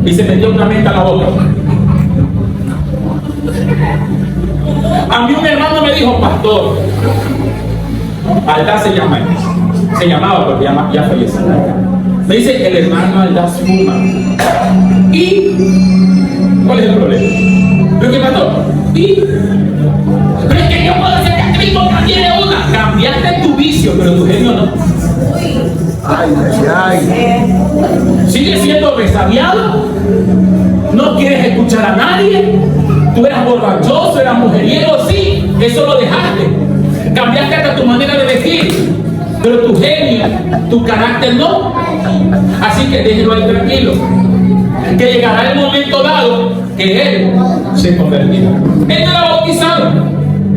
y se metió una menta a la boca. A mí un hermano me dijo, pastor, Aldaz se llamaba porque ya falleció. Me dice, el hermano Aldaz fuma. ¿Y cuál es el problema? ¿Pero qué pasó? ¿Y? Pero es que yo puedo ser católico, no tiene una. Cambiaste tu vicio, pero tu genio no. Ay, ay. ¿Sigues siendo resabiado? ¿No quieres escuchar a nadie? ¿Tú eras borrachoso, eras mujeriego? Sí, eso lo dejaste. Cambiaste hasta tu manera de vestir, pero tu genio, tu carácter no. Así que déjelo ahí tranquilo, que llegará el momento dado que él se convertirá. Él no era bautizado,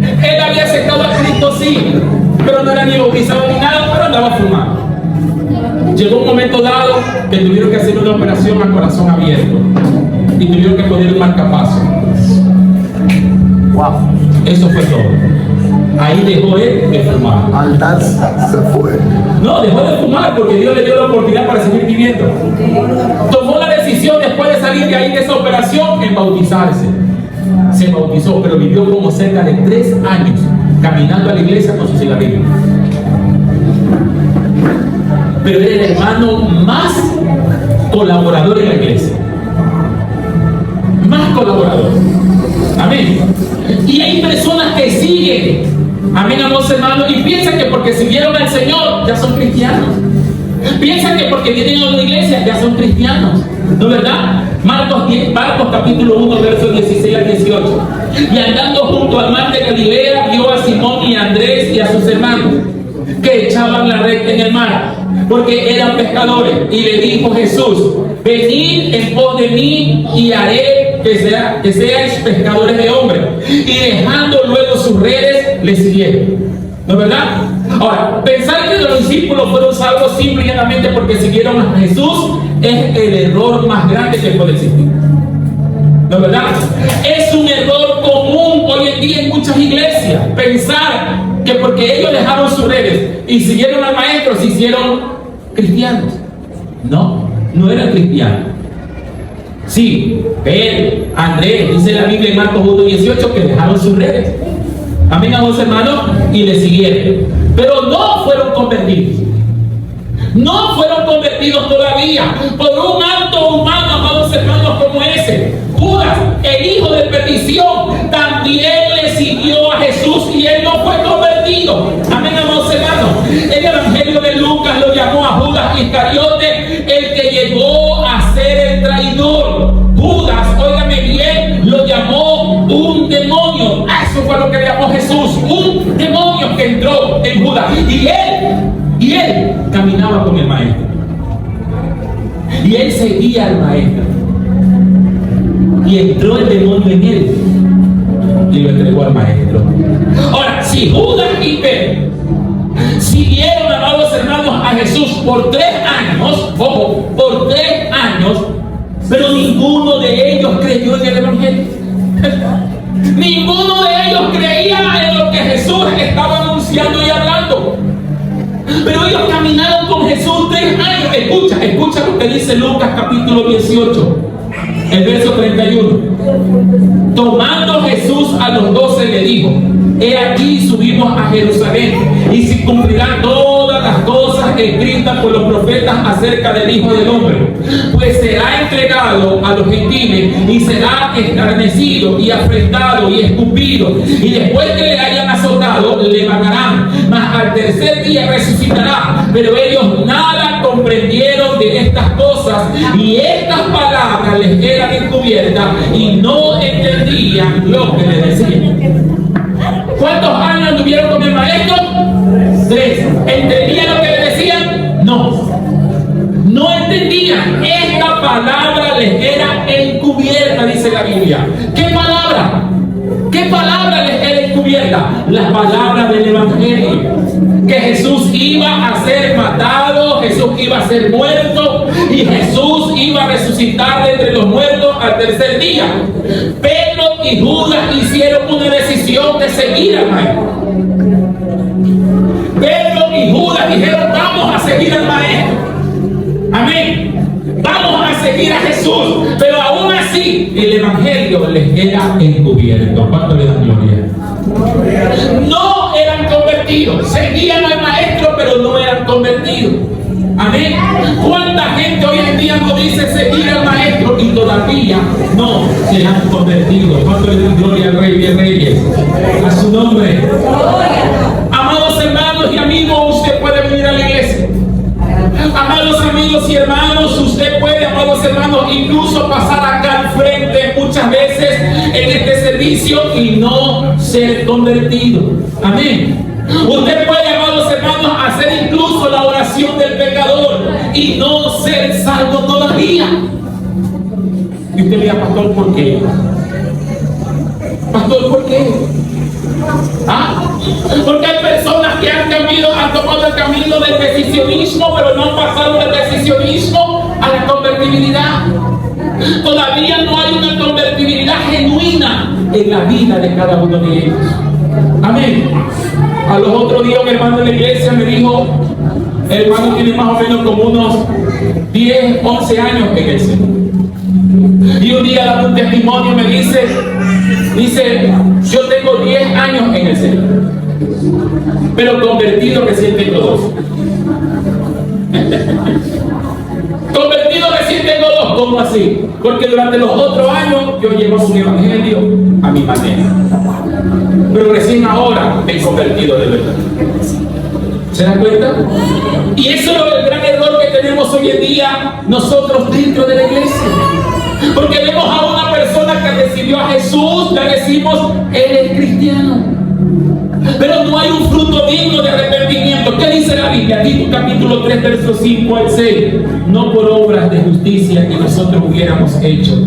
él había aceptado a Cristo, sí, pero no era ni bautizado ni nada, pero andaba fumando. Llegó un momento dado que tuvieron que hacer una operación a corazón abierto y tuvieron que poner un marcapaso. Wow. Eso fue todo. Ahí dejó él de fumar. Aldaz se fue. No, dejó de fumar porque Dios le dio la oportunidad para seguir viviendo. Tomó la decisión después de salir de ahí de esa operación en bautizarse. Se bautizó, pero vivió como cerca de 3 años caminando a la iglesia con su cigarrillo. Pero era el hermano más colaborador en la iglesia. Más colaborador. Amén. Y hay personas que siguen, amén, amados hermanos, y piensan que porque siguieron al Señor ya son cristianos. Piensan que porque vienen a una iglesia ya son cristianos. ¿No es verdad? Marcos capítulo 1, versos 16 al 18. Y andando junto al mar de Galilea, vio a Simón y a Andrés y a sus hermanos que echaban la red en el mar, porque eran pescadores. Y le dijo Jesús: venid en pos de mí y haré que seáis pescadores de hombres. Y dejando luego sus redes, le siguieron. ¿No es verdad? Ahora, pensar que los discípulos fueron salvos simple y llanamente porque siguieron a Jesús es el error más grande que puede existir. ¿No es verdad? Es un error común hoy en día en muchas iglesias. Pensar que porque ellos dejaron sus redes y siguieron al maestro se hicieron cristianos. No, no eran cristianos. Sí, Pedro, Andrés, dice la Biblia en Marcos 1:18 que dejaron sus redes. Amén, amados hermanos, y le siguieron. Pero no fueron convertidos. No fueron convertidos todavía por un acto humano, amados hermanos, como ese. Judas, el hijo de perdición, también le siguió a Jesús y él no fue convertido. Amén, amados hermanos. El Evangelio de Lucas lo llamó a Judas Iscariote, el que llegó a ser el traidor. Judas, óigame bien, lo llamó un demonio. Eso fue lo que llamó Jesús, un demonio que entró en Judas. Y él caminaba con el maestro. Y él seguía al maestro. Y entró el demonio en él y lo entregó al maestro. Ahora, si Judas y Pedro siguieron, amados hermanos, a Jesús por 3 años, ojo, por 3 años, pero ninguno de ellos creyó en el Evangelio. Ninguno de ellos creía en lo que Jesús estaba anunciando y hablando. Pero ellos caminaron con Jesús 3 años. Escucha lo que dice Lucas capítulo 18, el verso 31. Tomando Jesús a los 12 le dijo: he aquí subimos a Jerusalén, y se cumplirán todas las cosas escritas por los profetas acerca del Hijo del Hombre. Pues será entregado a los gentiles, y será escarnecido, y afrentado, y escupido. Y después que le hayan azotado, le matarán. Mas al tercer día resucitará. Pero ellos nada comprendieron de estas cosas, y estas palabras les eran encubiertas, y no entendían lo que le decían. ¿Cuántos años anduvieron con el maestro? 3. ¿Entendían lo que le decían? No. No entendían. Esta palabra les era encubierta, dice la Biblia. ¿Qué palabra? ¿Qué palabra les era encubierta? Las palabras del Evangelio. Que Jesús iba a ser matado, Jesús iba a ser muerto y Jesús iba a resucitar de entre los muertos al tercer día. Pedro y Judas hicieron una decisión de seguir al maestro. Pedro y Judas dijeron: vamos a seguir al maestro. Amén. Vamos a a seguir a Jesús, pero aún así el evangelio les era encubierto. ¿Cuánto le dan gloria? No eran convertidos, seguían al maestro, pero no eran convertidos. Amén. ¿Cuánta gente hoy en día no dice seguir al maestro y todavía no se han convertido? ¿Cuánto le dan gloria al Rey de Reyes? A su nombre. Amados hermanos y amigos, usted puede venir a la iglesia. Amados amigos y hermanos, usted puede, amados hermanos, incluso pasar acá al frente muchas veces en este servicio y no ser convertido. Amén. Usted puede, amados hermanos, hacer incluso la oración del pecador y no ser salvo todavía. Y usted dirá, pastor, ¿por qué? Pastor, ¿por qué? Porque hay personas que han tomado el camino del decisionismo, pero no han pasado del decisionismo a la convertibilidad. Todavía no hay una convertibilidad genuina en la vida de cada uno de ellos. Amén. A los otros días un hermano de la iglesia me dijo, el hermano tiene más o menos como unos 10, 11 años en el Señor. Y un día dando un testimonio me dice, yo tengo 10 años en el Señor, pero convertido recién tengo 2. Convertido recién tengo 2, ¿cómo así? Porque durante los otros años yo llevo un evangelio a mi manera, pero recién ahora me he convertido de verdad. ¿Se dan cuenta? Y eso es el gran error que tenemos hoy en día nosotros dentro de la iglesia. Porque vemos a una persona que recibió a Jesús, le decimos, él es cristiano, pero no hay un fruto digno de arrepentimiento. ¿Qué dice la Biblia? Tito capítulo 3, versos 5 al 6. No por obras de justicia que nosotros hubiéramos hecho,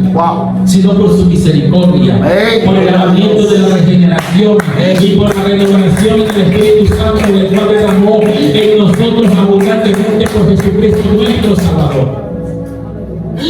sino por su misericordia, por el lavamiento de la regeneración y por la renovación del Espíritu Santo, del cual derramó en nosotros abundantemente por Jesucristo nuestro Salvador.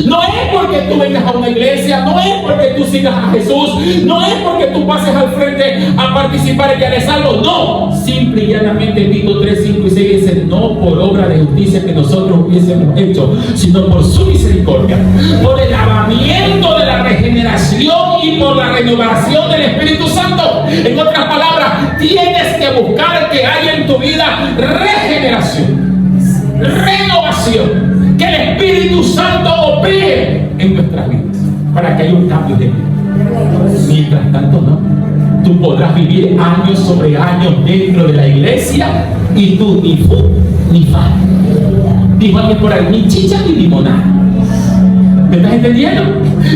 No es porque tú vengas a una iglesia, no es porque tú sigas a Jesús, no es porque tú pases al frente a participar en que eres salvo, no. Simple y llanamente Tito 3, 5 y 6 dice, no por obra de justicia que nosotros hubiésemos hecho, sino por su misericordia, por el lavamiento de la regeneración y por la renovación del Espíritu Santo. En otras palabras, tienes que buscar que haya en tu vida regeneración, renovación, que el Espíritu Santo opere en nuestras vidas para que haya un cambio de vida. Mientras tanto, no. Tú podrás vivir años sobre años dentro de la iglesia y tú ni fu ni fa, ni vayas por ahí, ni chicha ni limonada. ¿Me estás entendiendo?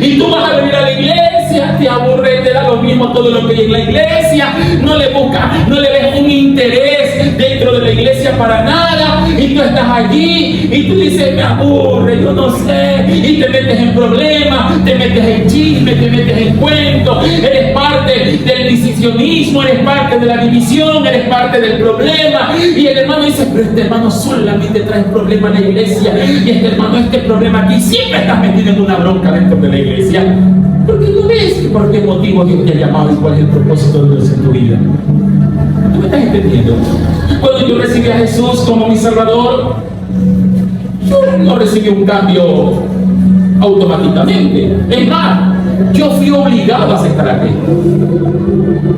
Y tú vas a venir a la iglesia, te aburres, te da lo mismo todo lo que hay en la iglesia, no le ves un interés dentro de la iglesia para nada, y tú estás allí y tú dices, me aburre, yo no sé, y te metes en problemas, te metes en chisme, te metes en cuentos, eres parte del decisionismo, eres parte de la división, eres parte del problema. Y el hermano dice, pero este hermano solamente trae problemas en la iglesia, y este hermano, este problema aquí, siempre estás metido en una bronca dentro de la iglesia. ¿Por qué no ves por qué motivo Dios te ha llamado y cuál es el propósito de Dios en tu vida? ¿Tú me estás entendiendo? Cuando yo recibí a Jesús como mi Salvador, yo no recibí un cambio automáticamente. Es más, yo fui obligado a aceptar a Cristo.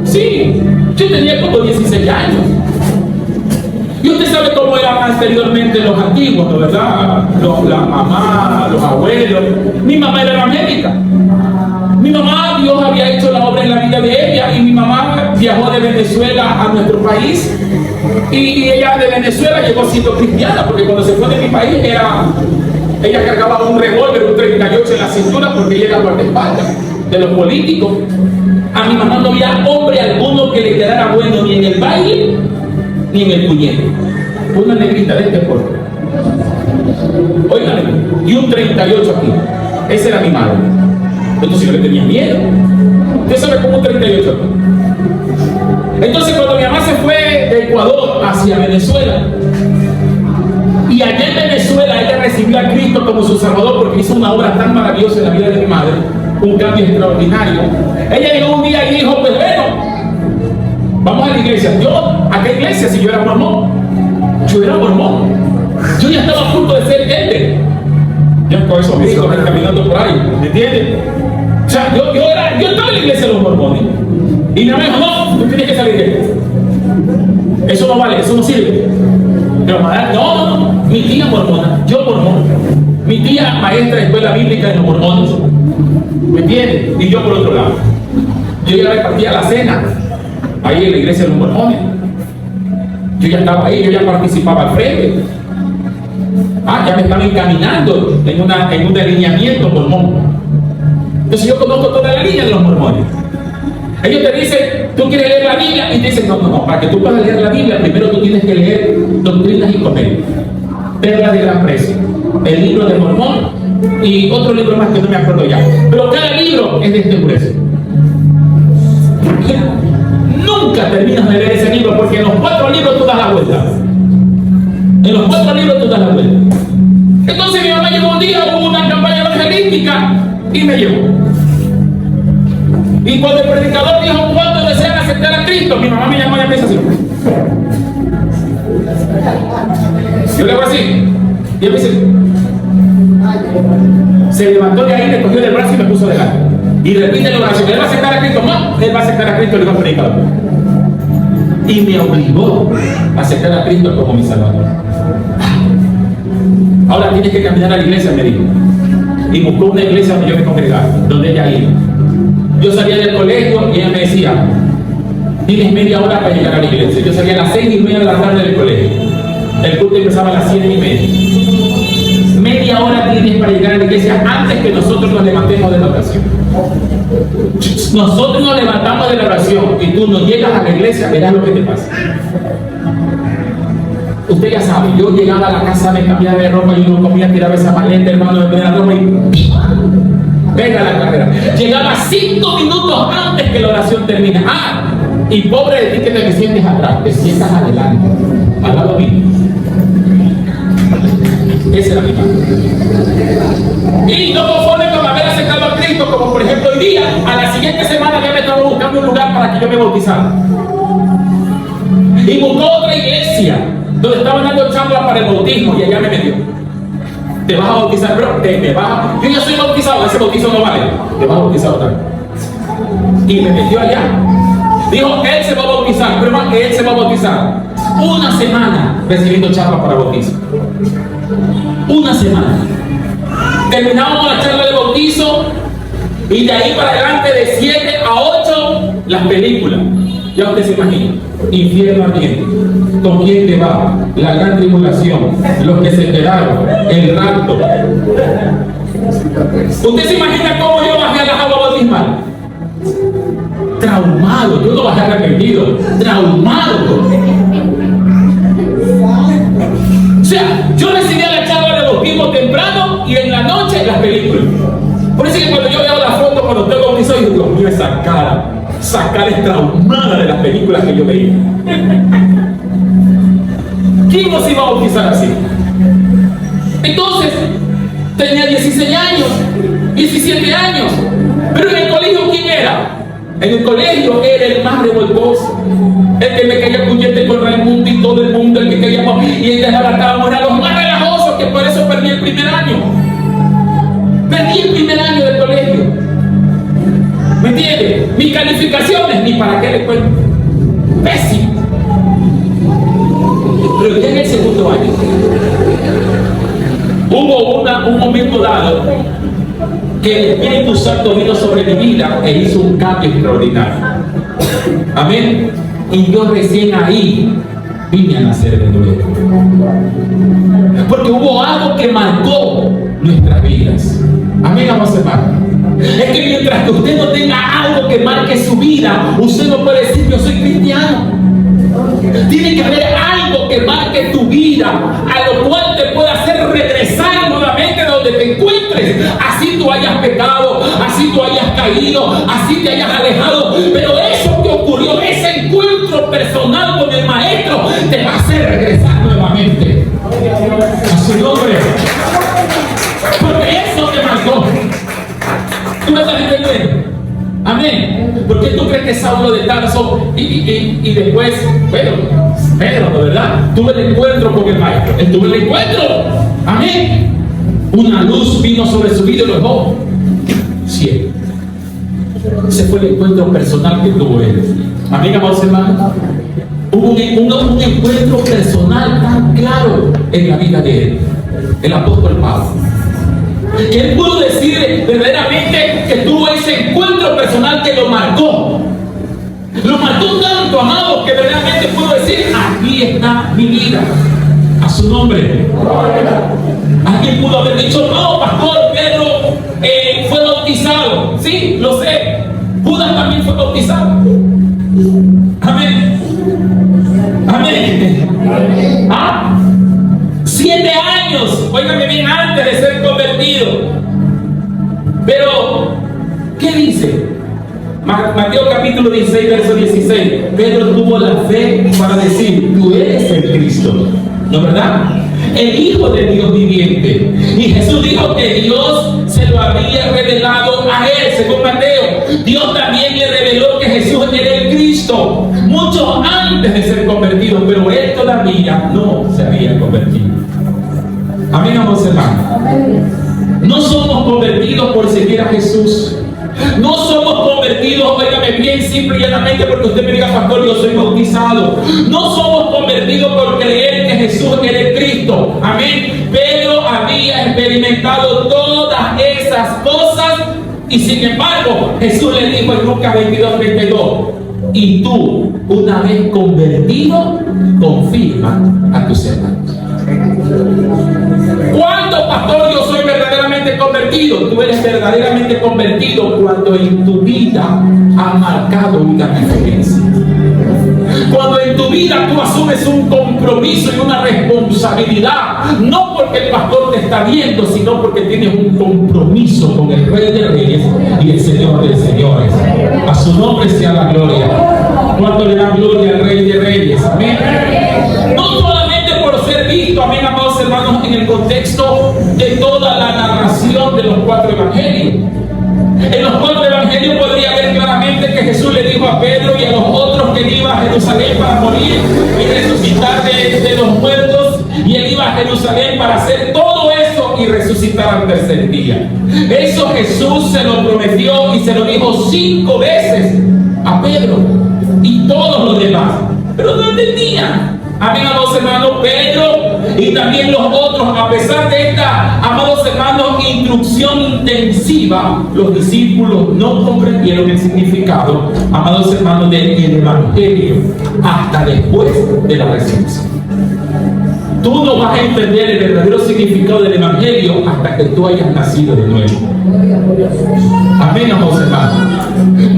Sí, yo tenía como 16 años. Y usted sabe cómo eran anteriormente los antiguos, ¿no? ¿Verdad? La mamá, los abuelos. Mi mamá era médica. Mi mamá, Dios había hecho la obra en la vida de ella, y mi mamá viajó de Venezuela a nuestro país, y ella de Venezuela llegó siendo cristiana, porque cuando se fue de mi país ella cargaba un revólver, un 38 en la cintura, porque ella era guardaespaldas de los políticos. A mi mamá no había hombre alguno que le quedara bueno ni en el baile ni en el puñete. Una negrita de este porte, oigan, y un 38 aquí. Esa era mi madre. Entonces yo le tenía miedo. Usted sabe cómo un 38 aquí. Entonces cuando mi mamá se fue de Ecuador hacia Venezuela, y allá en Venezuela ella recibió a Cristo como su Salvador, porque hizo una obra tan maravillosa en la vida de mi madre, un cambio extraordinario. Ella llegó un día y dijo, pues bueno, vamos a la iglesia. ¿A qué iglesia? Si yo era mormón. Yo era mormón. Yo ya estaba a punto de ser gente. Ya con esos ricos caminando por ahí, ¿me entiendes? O sea, yo estaba en la iglesia de los mormones. Y mi mamá dijo, no, tú tienes que salir de ahí. Eso no vale, eso no sirve. Pero no, mi tía mormona, yo mormón. Mi tía maestra de escuela bíblica de los mormones. ¿Me entiendes? Y yo por otro lado. Yo ya repartía la cena ahí en la iglesia de los mormones. Yo ya estaba ahí, yo ya participaba al frente. Ya me están encaminando en un delineamiento mormón. Entonces yo conozco toda la línea de los mormones. Ellos te dicen, tú quieres leer la Biblia, y te dicen, no, para que tú puedas leer la Biblia, primero tú tienes que leer Doctrinas y Comedias, Perlas de Gran Precio, el libro de Mormón y otro libro más que no me acuerdo ya. Pero cada libro es de este grueso. Nunca terminas de leer ese libro porque en los 4 libros tú das la vuelta. En los 4 libros tú das la vuelta. Entonces mi mamá llegó un día, hubo una campaña evangelística y me llevó. Y cuando el predicador dijo cuántos desean aceptar a Cristo, mi mamá me llamó y me hizo así. Yo le hago así. Y él me dice, se levantó de ahí, me cogió del brazo y me puso delante. Y repite la oración, ¿él va a aceptar a Cristo? No, él va a aceptar a Cristo, le dijo al predicador. Y me obligó a aceptar a Cristo como mi Salvador. Ahora tienes que caminar a la iglesia, me dijo. Y buscó una iglesia donde yo me congregaba, donde ella iba. Yo salía del colegio y ella me decía, tienes media hora para llegar a la iglesia. Yo salía a las 6:30 de la tarde del colegio. El culto empezaba a las 7:30. Media hora tienes para llegar a la iglesia antes que nosotros nos levantemos de la oración. Nosotros nos levantamos de la oración y tú no llegas a la iglesia, verás lo que te pasa. Usted ya sabe, yo llegaba a la casa, me cambiaba de ropa, yo no comía, tiraba esa maleta, hermano, me ponía la ropa y venga la carrera. Llegaba 5 minutos antes que la oración termine. Y pobre de ti que te sientes atrás, te sientas adelante, al lado mío. Esa era mi madre. Y no conforme con haber aceptado a Cristo, como por ejemplo hoy día, a la siguiente semana ya me estaba buscando un lugar para que yo me bautizara. Y buscó otra iglesia donde estaban dando charlas para el bautismo y allá me metió. Te vas a bautizar, bro, yo ya soy bautizado, ese bautizo no vale, te vas a bautizar otra vez. Y me metió allá. Dijo, él se va a bautizar, pero más que él se va a bautizar. Una semana recibiendo charlas para bautizo. Una semana. Terminamos la charla de bautizo y de ahí para adelante de 7 a 8 las películas. Ya usted se imagina. Infierno ardiente. ¿Con quién te va? La gran tribulación. Los que se quedaron. El rapto. ¿Usted se imagina cómo yo bajé a las aguas bautismales? Traumado. Yo no bajé arrepentido. Traumado. O sea, yo recibía la charla de bautismo temprano y en la noche las películas. Por eso que cuando yo veo la foto cuando estoy bautizado, yo digo, Dios mío, esa cara es traumada de las películas que yo veía. ¿Quién nos iba a bautizar así? Entonces, tenía 16 años, 17 años, pero en el colegio, ¿quién era? En el colegio era el más revoltoso, el que me caía puñete con Raimundo y todo el mundo, el que caía y el desbaratábamos, eran los más relajosos, que por eso perdí el primer año. Perdí el primer año del colegio. ¿Me entiendes? Mis calificaciones, ni para qué le cuento. Pésimo. Pero ya en el segundo año hubo un momento dado que el Espíritu Santo vino sobre mi vida e hizo un cambio extraordinario. Amén. Y yo recién ahí vine a nacer de nuevo. Porque hubo algo que marcó nuestras vidas. Amén, amados hermanos. Es que mientras que usted no tenga algo que marque su vida, usted no puede decir yo soy cristiano. Tiene que haber algo que marque tu vida, a lo cual te pueda hacer regresar nuevamente donde te encuentres. Así tú hayas pecado, así tú hayas caído, así te hayas alejado. Pero eso que ocurrió, ese encuentro personal con el Maestro, te va a hacer regresar nuevamente a su nombre. Porque eso te marcó. ¿Tú me estás entendiendo? Amén. ¿Por qué tú crees que Saulo de Tarso y después, Pedro, ¿de verdad? Tuve el encuentro con el Maestro. Él tuvo el encuentro. Amén. Una luz vino sobre su vida y lo dejó ciego. Ese fue el encuentro personal que tuvo él. Amén, amados hermanos. Hubo un encuentro personal tan claro en la vida de él, el apóstol Pablo. Él pudo decir verdaderamente que tuvo ese encuentro personal que lo marcó. Lo marcó tanto, amado, que verdaderamente pudo decir: aquí está mi vida. A su nombre. Alguien pudo haber dicho: no, pastor, Pedro fue bautizado. Sí, lo sé. Judas también fue bautizado. Amén. Amén. ¿Ah? 7 años, óigame bien, antes de ser convertido. Pero, ¿qué dice? Mateo capítulo 16, verso 16. Pedro tuvo la fe para decir: tú eres el Cristo, ¿no verdad? El Hijo de Dios viviente. Y Jesús dijo que Dios se lo había revelado a él, según Mateo. Dios también le reveló que Jesús era el Cristo, mucho antes de ser convertido, pero él todavía no se había convertido. Amén, amados hermanos. No somos convertidos por seguir a Jesús. No somos convertidos, óigame bien, simple y llanamente porque usted me diga: pastor, yo soy bautizado. No somos convertidos por creer que Jesús era el Cristo. Amén. Pedro había experimentado todas esas cosas y sin embargo Jesús le dijo en Lucas 22:32: y tú, una vez convertido, confirma a tus hermanos. ¿Cuándo, pastor, yo soy verdaderamente convertido? Tú eres verdaderamente convertido cuando en tu vida ha marcado una diferencia. Cuando en tu vida tú asumes un compromiso y una responsabilidad, no porque el pastor te está viendo, sino porque tienes un compromiso con el Rey de Reyes y el Señor de Señores. A su nombre sea la gloria. ¿Cuánto le da gloria al Rey de Reyes? Amén. No solamente por ser visto, amén, amados hermanos, en el contexto de toda la narración de los 4 evangelios. En los 4 evangelios podría ver claramente que Jesús le dijo a Pedro y a los otros que él iba a Jerusalén para morir y resucitar de los muertos, y él iba a Jerusalén para hacer todo eso y resucitar al tercer día. Eso Jesús se lo prometió y se lo dijo 5 veces a Pedro y todos los demás, pero no entendían. Amén, amados hermanos. Pedro y también los otros, a pesar de esta, amados hermanos, instrucción intensiva, los discípulos no comprendieron el significado, amados hermanos, del evangelio hasta después de la resurrección. Tú no vas a entender el verdadero significado del evangelio hasta que tú hayas nacido de nuevo. Amén, amados hermanos.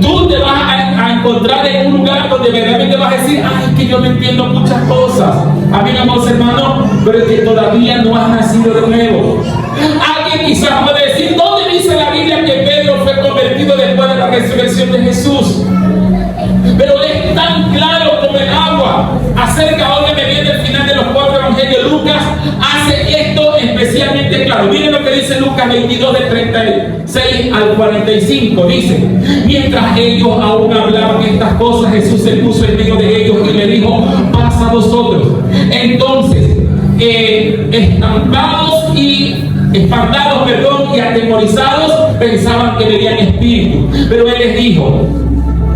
Tú te vas a encontrar en un lugar donde verdaderamente vas a decir: ay, que yo no entiendo muchas cosas. Amén, amados hermanos, pero es que todavía no has nacido de nuevo. Alguien quizás puede decir: ¿dónde dice la Biblia que Pedro fue convertido después de la resurrección de Jesús? Pero es tan claro como el agua acerca, ahora me viene el final de los 4 evangelios. Lucas hace esto especialmente claro. Miren lo que dice Lucas 22 del 36 al 45. Dice: mientras ellos aún hablaban estas cosas, Jesús se puso en medio de ellos y le dijo: paz a vosotros. Entonces, espantados y atemorizados, pensaban que veían espíritu. Pero él les dijo: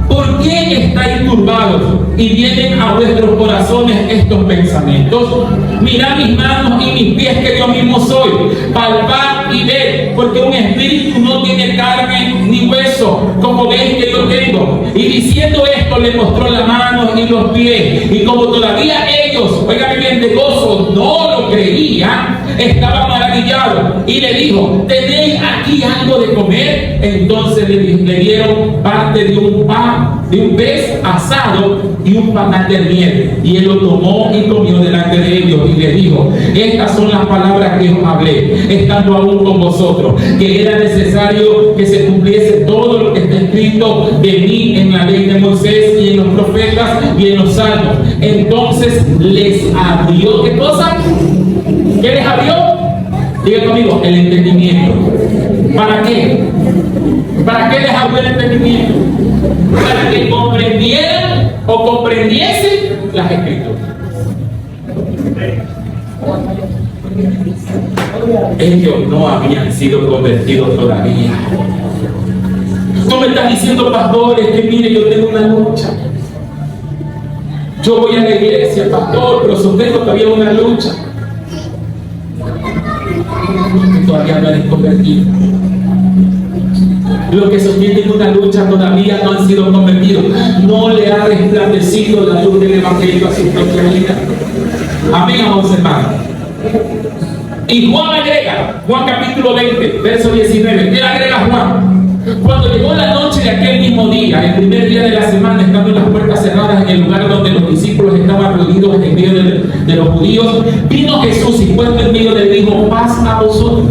¿por qué estáis turbados y vienen a vuestros corazones estos pensamientos? Mirad mis manos y mis pies, que yo mismo soy. Palpad y ved, porque un espíritu no tiene carne ni hueso, como veis que yo tengo. Y diciendo esto, le mostró las manos y los pies. Y como todavía ellos, oigan bien, de gozo, no lo creían, estaba maravillado y le dijo: ¿tenéis aquí algo de comer? Entonces le dieron parte de un pez asado y un panal de miel, y él lo tomó y comió delante de ellos y le dijo: estas son las palabras que os hablé estando aún con vosotros, que era necesario que se cumpliese todo lo que está escrito de mí en la ley de Moisés y en los profetas y en los salmos. Entonces les abrió, ¿qué cosa? ¿Qué les abrió? Diga conmigo: el entendimiento. ¿Para qué? ¿Para qué les abrió el entendimiento? Para que comprendieran o comprendiesen las escrituras. Ellos no habían sido convertidos todavía. Tú me estás diciendo, pastores, que mire, yo tengo una lucha. Yo voy a la iglesia, pastor, pero sostengo todavía una lucha. Todavía no eres convertido. Los que sostienen una lucha todavía no han sido convertidos. No le ha resplandecido la luz del Evangelio a su propia vida. Amén, amados hermanos. Y Juan agrega, Juan capítulo 20, verso 19. Él agrega Juan. Cuando llegó la noche de aquel mismo día, el primer día de la semana, estando las puertas cerradas en el lugar donde los discípulos estaban reunidos en medio de los judíos, vino Jesús y puesto en medio les dijo: paz a vosotros.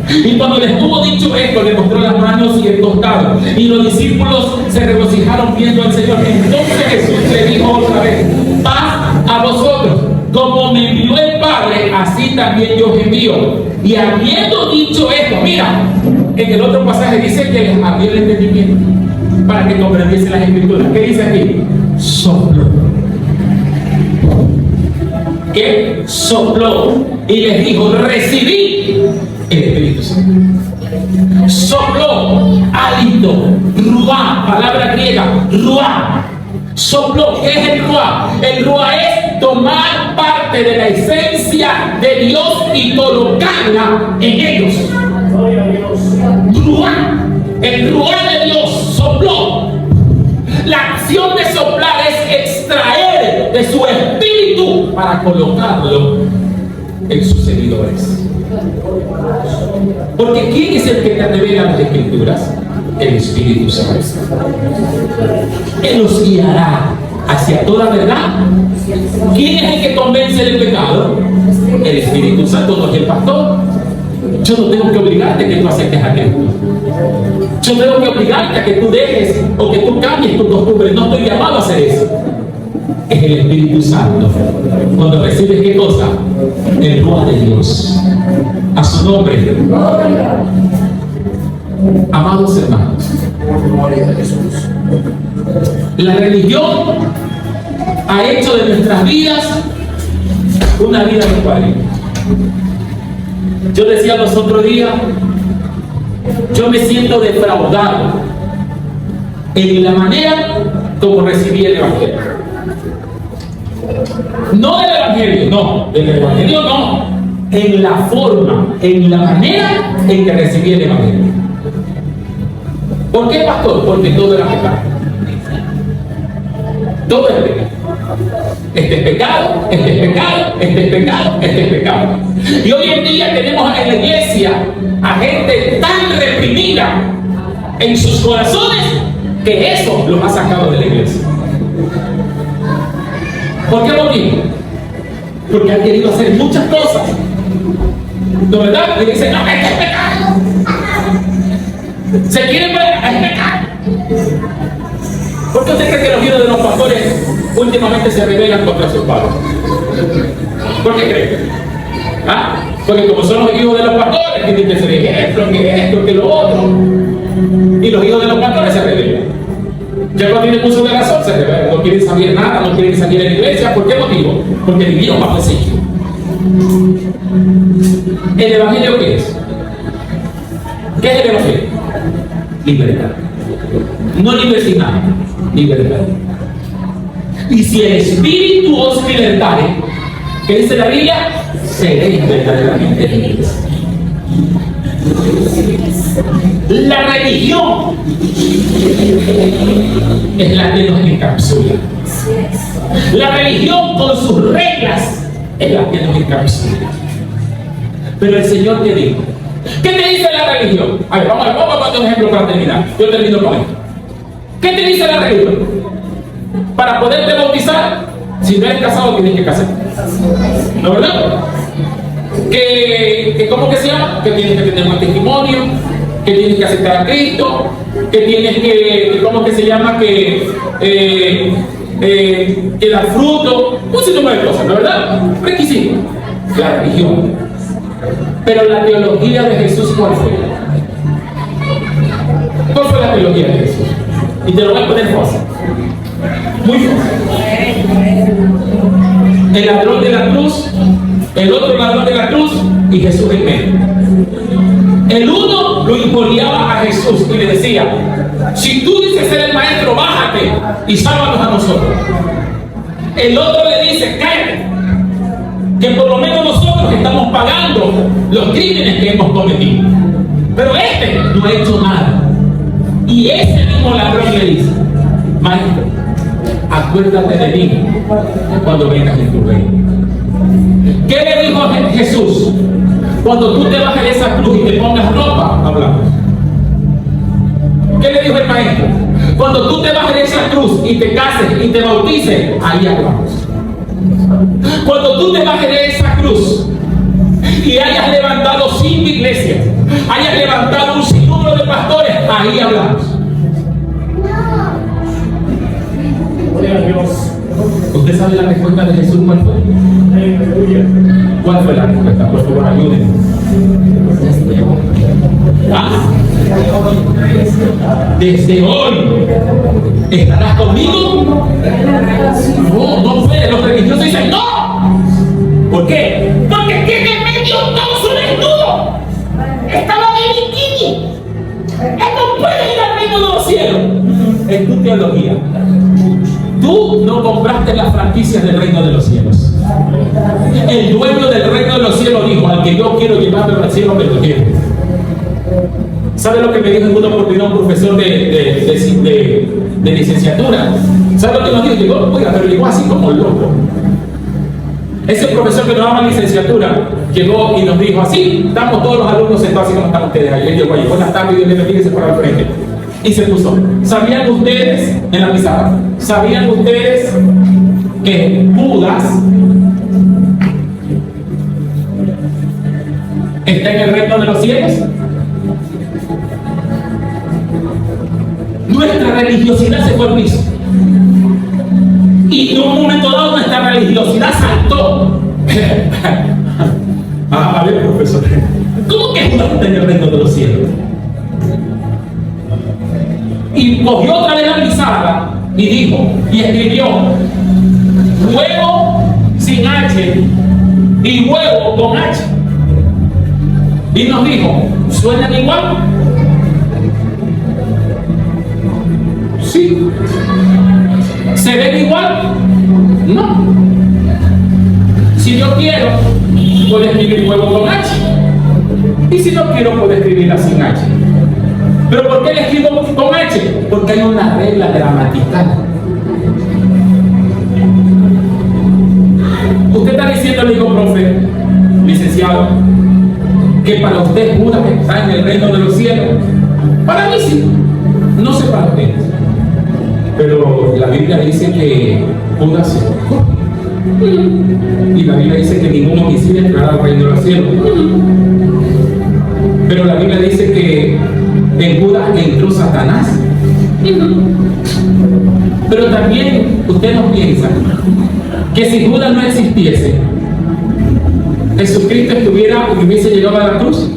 Y cuando les tuvo dicho esto, le mostró las manos y el costado. Y los discípulos se regocijaron viendo al Señor. Entonces Jesús le dijo otra vez: paz a vosotros. Como me envió el Padre, así también yo os envío. Y habiendo dicho esto, mira, en el otro pasaje dice que les abrió el entendimiento para que comprendiesen las Escrituras. ¿Qué dice aquí? Sopló. ¿Qué? Sopló. Y les dijo: recibid el Espíritu Santo. Sopló, hálito, ruá, palabra griega, ruá. Sopló. ¿Qué es el ruá? El ruá es tomar parte de la esencia de Dios y colocarla en ellos. Ruá. El ruá de Dios sopló. La acción de soplar es extraer de su espíritu para colocarlo en sus seguidores. Porque ¿quién es el que te revela las Escrituras? El Espíritu Santo. Él los guiará hacia toda verdad. ¿Quién es el que convence del pecado? El Espíritu Santo, no es el pastor. Yo no tengo que obligarte a que tú aceptes a Cristo. Yo tengo que obligarte a que tú dejes o que tú cambies tu costumbre. No estoy llamado a hacer eso. Es el Espíritu Santo. Cuando recibes, ¿qué cosa? El ruá de Dios. A su nombre. Amados hermanos, la religión ha hecho de nuestras vidas una vida de cuadrilla. Yo decía los otros días, yo me siento defraudado en la manera como recibí el Evangelio. No del Evangelio, no, del Evangelio no, en la forma, en la manera en que recibí el Evangelio. ¿Por qué, pastor? Porque todo era pecado. Todo es pecado. Este es pecado, este es pecado, este es pecado, este es pecado. Y hoy en día tenemos en la iglesia a gente tan reprimida en sus corazones que eso los ha sacado de la iglesia. ¿Por qué motivo? Porque han querido hacer muchas cosas. ¿No verdad? Y dicen: no, este es pecado. Se quieren ver, es pecado. ¿Por qué usted cree que los hijos de los pastores últimamente se rebelan contra sus padres? ¿Por qué cree? ¿Ah? Porque como son los hijos de los pastores, tienen que ser ejemplo, que esto, que lo otro. Y los hijos de los pastores se rebelan. Ya no tienen uso de razón, se rebelan. No quieren saber nada, no quieren salir de la iglesia. ¿Por qué motivo? Porque vivieron bajo ese hijo. ¿El Evangelio qué es? ¿Qué es el Evangelio? Libertad. No libertinaje, libertad. Y si el Espíritu os libertare, ¿qué dice la Biblia? Seréis verdaderamente libres. La religión es la que nos encapsula. La religión con sus reglas es la que nos encapsula. Pero el Señor te dijo: ¿qué te dice la religión? A ver, vamos a poner un ejemplo para terminar. Yo termino con esto. ¿Qué te dice la religión? Para poderte bautizar, si no eres casado, tienes que casar. ¿No, verdad? ¿Cómo que se llama? Que tienes que tener un testimonio, que tienes que aceptar a Cristo, que tienes que, ¿cómo que se llama? Que dar fruto, un sinnúmero de cosas, ¿no, verdad? Requisito. La religión. Pero la teología de Jesús, ¿cuál fue? ¿Cuál fue la teología de Jesús? Y te lo voy a poner fácil. Muy fácil. El ladrón de la cruz, el otro ladrón de la cruz y Jesús en medio. injuriaba a Jesús y le decía: si tú dices ser el maestro, bájate y sálvanos a nosotros. El otro le dice: cállate, que por lo menos nosotros estamos pagando los crímenes que hemos cometido, pero este no ha hecho nada. Y ese mismo ladrón le dice: maestro, acuérdate de mí cuando vengas en tu reino. ¿Qué le dijo Jesús? Cuando tú te bajes de esa cruz y te pongas ropa, hablamos. ¿Qué le dijo el maestro? Cuando tú te bajes de esa cruz y te cases y te bautices, ahí hablamos. Cuando tú te bajes de esa cruz y hayas levantado 5 iglesias, hayas levantado un sinnúmero de pastores, ahí hablamos. Gloria a Dios. ¿Usted sabe la respuesta de Jesús cuál fue? ¿Cuál fue la respuesta? Por favor, ayúdenme. ¿Ah? Desde hoy estarás conmigo. No puede. Los religiosos dicen no. ¿Por qué? Porque tiene medio torso desnudo. Estaba en bikini. Él no puede ir al reino de los cielos. Es tu teología. Tú no compraste las franquicias del reino de los cielos. El dueño del reino de los cielos dijo: al que yo quiero llevarlo al cielo, me lo llevo. ¿Sabe lo que me dijo en una oportunidad un profesor de licenciatura? ¿Sabe lo que nos dijo? Llegó, oiga, pero llegó así como loco. Ese profesor que nos daba licenciatura llegó y nos dijo así: estamos todos los alumnos sentados así como están ustedes ahí. Él llegó allí: buenas tardes, Dios les bendiga, y se fue al frente. Y se puso: ¿sabían ustedes, en la pizarra, sabían ustedes que Judas está en el reino de los cielos? Nuestra religiosidad se fue al piso. Y en un momento dado nuestra religiosidad saltó. A ver, profesor, ¿cómo que Judas está en el reino de los cielos? Y cogió otra vez la pizarra y dijo, y escribió: huevo sin H y huevo con H. Y nos dijo: ¿suenan igual? Sí. ¿Se ven igual? No. Si yo quiero, puedo escribir huevo con H. Y si no quiero, puedo escribirla sin H. ¿Pero por qué le escribo con H? Porque hay una regla gramatical. Usted está diciendo, amigo profe, licenciado, que para usted Judas está en el reino de los cielos. Para mí sí, no sé para ustedes. Pero la Biblia dice que Judas se equivocó. Y la Biblia dice que ningún homicidio entrará al reino de los cielos. Pero la Biblia dice que en Judas entró Satanás. Pero también usted no piensa que si Judas no existiese, Jesucristo hubiese llegado a la cruz.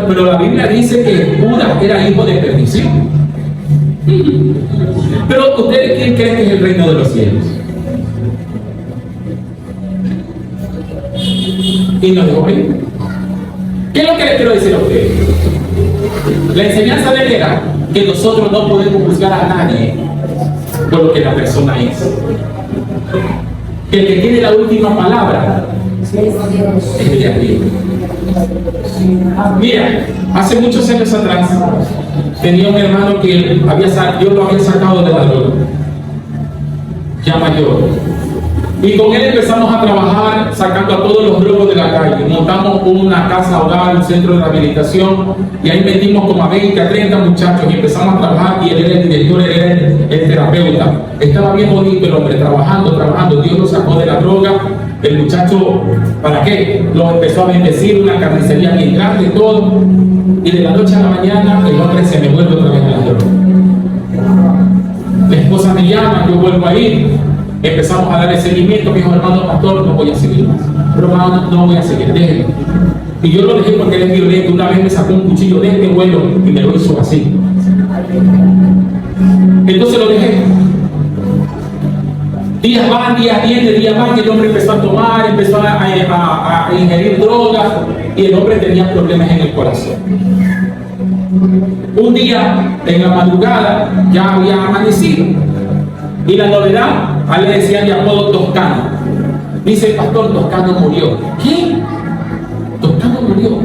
Pero la Biblia dice que Judas era hijo de perdición. Pero ¿ustedes quién creen que es el reino de los cielos? Y nos dijo: ¿qué es lo que les quiero decir a ustedes? La enseñanza de él era que nosotros no podemos juzgar a nadie por lo que la persona es. Que el que tiene la última palabra es el de arriba. Mira, hace muchos años atrás tenía un hermano que yo lo había sacado de la droga, ya mayor. Y con él empezamos a trabajar sacando a todos los drogos de la calle. Montamos una casa hogar, un centro de rehabilitación, y ahí metimos como a 20, a 30 muchachos y empezamos a trabajar. Y él era el director, él era el terapeuta. Estaba bien bonito el hombre, trabajando. Dios lo sacó de la droga. El muchacho, ¿para qué? Lo empezó a bendecir, una carnicería bien grande, todo. Y de la noche a la mañana el hombre se me vuelve otra vez a la droga. La esposa me llama, yo vuelvo a ir. Empezamos a darle seguimiento. Me dijo: hermano pastor, no voy a seguir más. Pero hermano, no voy a seguir, déjelo. Y yo lo dejé porque él es violento. Una vez me sacó un cuchillo de este vuelo y me lo hizo así. Entonces lo dejé. Días van, días vienen, días van, y el hombre empezó a tomar, empezó a ingerir drogas, y el hombre tenía problemas en el corazón. Un día, en la madrugada, ya había amanecido, y la novedad, a él le decían de apodo Toscano. Dice el pastor, Toscano murió. ¿Qué? ¿Toscano murió?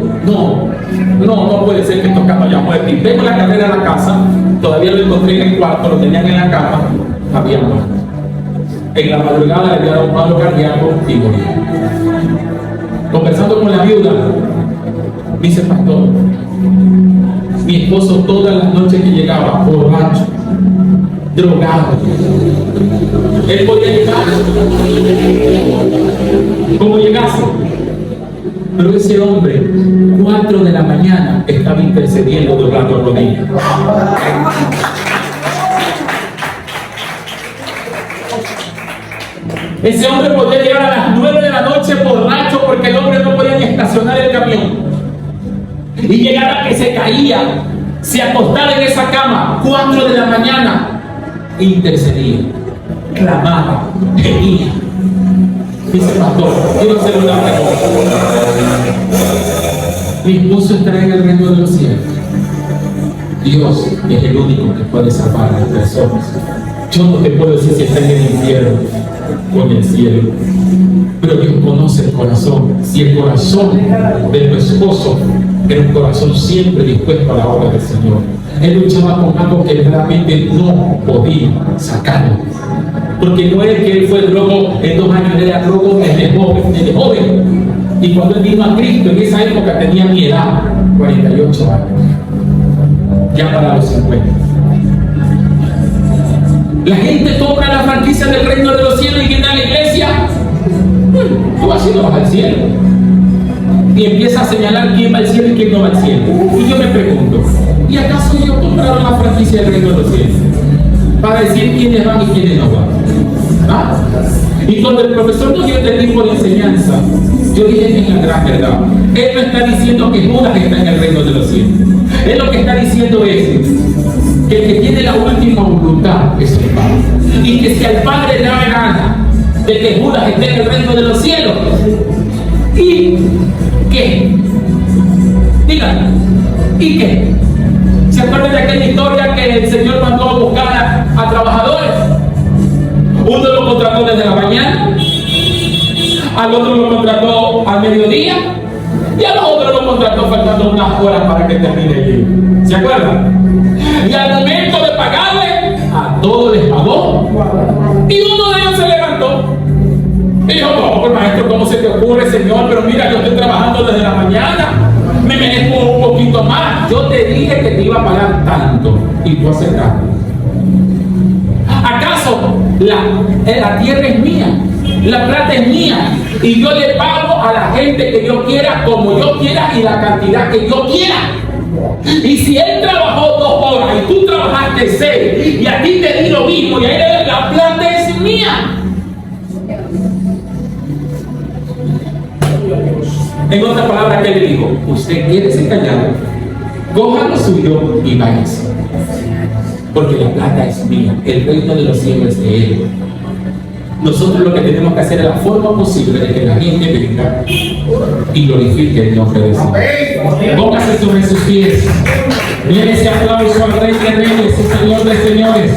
No puede ser que Toscano haya muerto. Y vengo la carrera a la casa, todavía lo encontré en el cuarto, lo tenían en la cama, había muerto. En la madrugada le había dado un paro cardíaco y murió. Conversando con la viuda, dice el pastor, mi esposo todas las noches que llegaba, borracho, drogado, él podía llegar como llegase, pero ese hombre 4 de la mañana estaba intercediendo, doblando rodillas. Ese hombre podía llegar a las 9 de la noche borracho porque el hombre no podía ni estacionar el camión. Y llegaba que se caía, se acostaba en esa cama, 4 de la mañana, intercedía, clamaba, gemía. Dice el pastor, quiero hacer una pregunta. Mi esposo estará en el reino de los cielos. Dios es el único que puede salvar a las personas. Yo no te puedo decir si está en el infierno o en el cielo, pero Dios conoce el corazón. Si el corazón de tu esposo era un corazón siempre dispuesto a la obra del Señor, él luchaba con algo que realmente no podía sacarlo, porque no es que él fue drogo en 2 años, él era drogo desde joven. Y cuando él vino a Cristo, en esa época tenía mi edad, 48 años, ya para los 50. La gente compra la franquicia del reino de los cielos y viene a la iglesia. Tú así no vas al cielo. Y empieza a señalar quién va al cielo y quién no va al cielo. Y yo me pregunto, ¿y acaso ellos compraron la franquicia del reino de los cielos para decir quiénes van y quiénes no van? ¿Ah? Y cuando el profesor nos dio este tipo de enseñanza, yo dije, es la gran verdad. Él no está diciendo que Judas está en el reino de los cielos. Él lo que está diciendo es que el que tiene la última voluntad es el Padre. Y que si al Padre le da gana de que Judas esté en el reino de los cielos, ¿y qué? Díganme, ¿y qué? ¿Se acuerdan de aquella historia que el Señor mandó a buscar a trabajadores? Uno lo contrató desde la mañana, al otro lo contrató al mediodía, y al otro lo contrató faltando unas horas para que termine allí. ¿Se acuerdan? Y al momento de pagarle, a todos les pagó. Y uno de ellos se levantó y dijo, no, pues maestro, ¿cómo se te ocurre, Señor? Pero mira, yo estoy trabajando desde la mañana, me merezco un poquito más. Yo te dije que te iba a pagar tanto y tú aceptaste. ¿Acaso la tierra es mía? La plata es mía y yo le pago a la gente que yo quiera, como yo quiera y la cantidad que yo quiera. Y si él trabajó 2 horas y tú trabajaste 6 y a ti te di lo mismo y a él la plata es mía. En otras palabras, ¿qué le dijo? Usted quiere ser callado, coja lo suyo y váyase, porque la plata es mía, el reino de los cielos es de él. Nosotros lo que tenemos que hacer es la forma posible de que la gente venga y glorifique el nombre de Dios. Póngase sobre sus pies. Denle ese aplauso al Rey de Reyes y Señor de Señores.